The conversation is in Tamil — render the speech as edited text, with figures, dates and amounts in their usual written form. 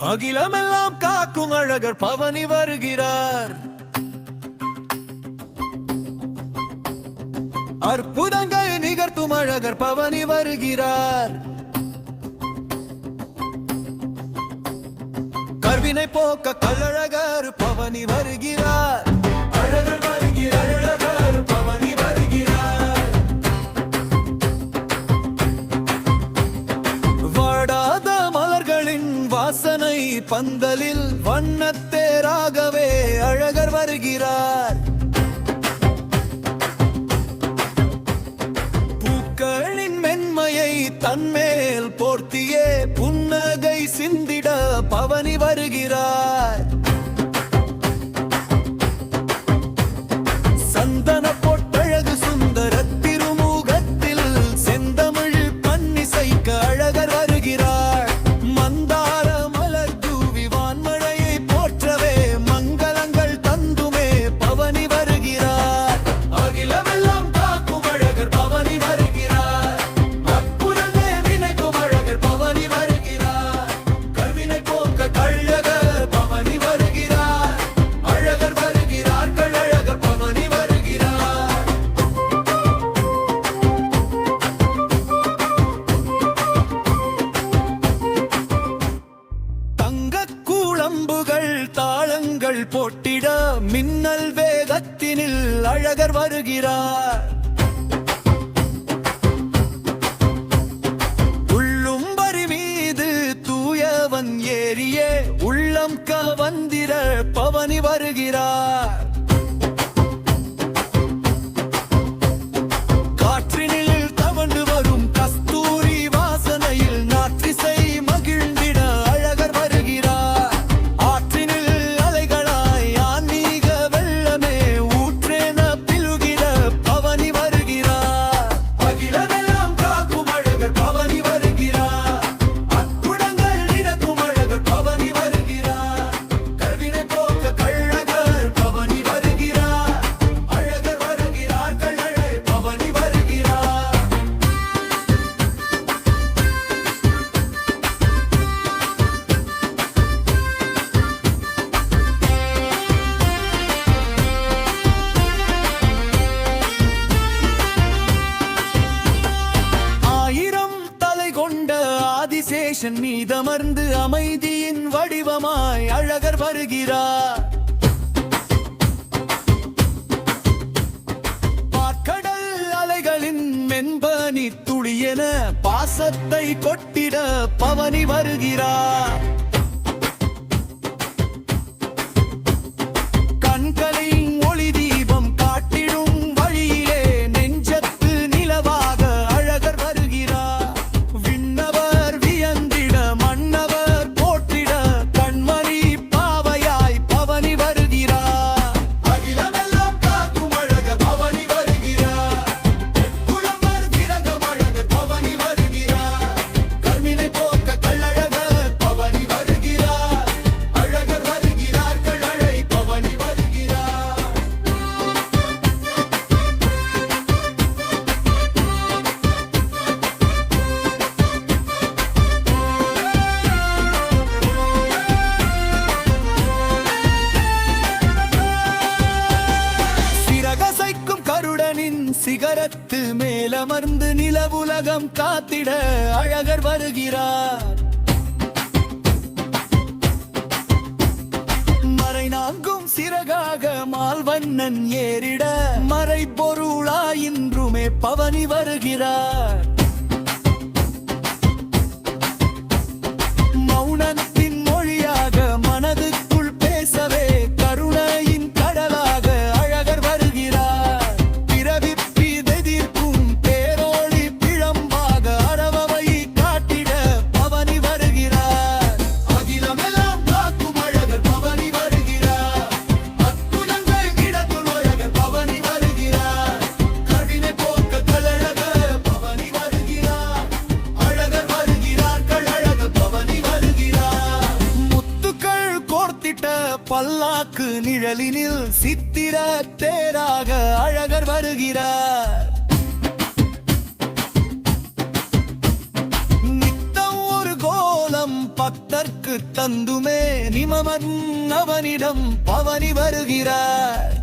அகிலமெல்லாம் காக்கும் அழகர் பவனி வருகிறார். அற்புதங்கள் நிகழ்த்தும் அழகர் பவனி வருகிறார். கர்வினை போக்க கல்லழகர் பவனி வருகிறார். அழகர் வருகிறார், அழகர் பவனி வருகிறார். வாடாத மலர்களின் வாசனை பந்தலில் வண்ணத்தேராகவே அழகர் வருகிறார். பூக்களின் மென்மையை தன்மேல் போர்த்தியே புன்னகை சிந்திட பவனி வருகிறார். சந்தன பொட்டழகு சுந்தர திருமுகத்தில் செந்தமிழ் பன்னிசைக்க அழகர் வருகிறார். மந்தார மலர் தூவி வான்மழையை போற்றவே மங்களங்கள் தந்துமே பவனி வருகிறார். அகிலமெல்லாம் காக்கும் அழகர் பவனி வருகிறார். அற்புதமே நினைக்கும் அழகர் பவனி வருகிறார். கர்வினை போக்க கள்ளழகர் பவனி வருகிறார். அழகர் வருகிறார், கள்ளழகர் பவனி வருகிறார். தங்கக் கூழம்புகள் தாளங்கள் போட்டிட மின்னல் வேகத்தினில் அழகர் வருகிறார். உள்ளும்பரி மீது தூயவன் ஏறியே உள்ளம் கவந்திர பவனி வருகிறார். காற்றினில் தவண்டு வரும் கஸ்தூரி வாசனையில் நாற்றிசை மகிழ்ந்திட அழகர் வருகிறார். ஆற்றினில் அலைகளாய் ஆன்மீக வெள்ளமே ஊற்றென பிலுகிட பவனி வருகிறார். அகிலமெல்லாம் காக்கும் அழகர் பவனி வருகிறார். அற்புதங்கள் நினைக்கும் அழகர் பவனி வருகிறார். கர்வினை போக்க கள்ளழகர் பவனி வருகிறார். அழகர் வருகிறார், கள்ளழகர் பவனி வருகிறார். ஆயிரம் தலை கொண்ட ஆதிசேஷன் மீதமர்ந்து அமைதியின் வடிவமாய் அழகர் வருகிறார். பாற்கடல் அலைகளின் மென்பனி துளியென பாசத்தை கொட்டிட பவனி வருகிறார். கண்களின் ஒளி தீபம் காட்டிடும் வழியிலே நெஞ்சத்து நிலவாக அழகர் வருகிறார். விண்ணவர் வியந்திட மன்னவர் போற்றிட கண்மணி பாவையாய் பவனி வருகிறார். அகிலமெல்லாம் காக்கும் அழகர் பவனி வருகிறார். புலவர் விரதம் அழகர் பவனி வருகிறார். கர்வினை போக்க கள்ளழகர் பவனி வருகிறார். அழகர் வருகிறார், கள்ளழை பவனி வருகிறார். சிறகசைக்கும் கருடனின் சிகரத்து மேலமர்ந்து நிலவுலகம் காத்திட அழகர் வருகிறார். மறைநான்கும் சிறகாக மால்வண்ணன் ஏறிட மறை பொருளாயின்றுமே பவனி வருகிறார். மௌனத்தின் மொழியாக மனதுக்குள் பேசவே கருணையின் கடலாக அழகர் வருகிறார். பிறவிப்பி எதிர்க்கும் பேரோழி பிழம்பாக அரவவை காட்டிட பவனி வருகிறார். அகிலமெல்லாம் காக்கும் அழகர் பவனி வருகிறார். அற்புதங்கள் கிடக்கும் அழகர் பவனி வருகிறார். கர்வினை போக்க கள்ளழகர் பவனி வருகிறார். அழகர் வருகிறார், கள்ளழகர் பவனி வருகிறார். முத்துக்கள் கோர்த்திட்ட பல்லாக்கு நிழலினில் சித்திர தேராக அழகர் வருகிறார். நித்தம் ஒரு கோலம் பக்தர்க்கு தந்துமே நிமமன் அவனிடம் பவனி வருகிறார்.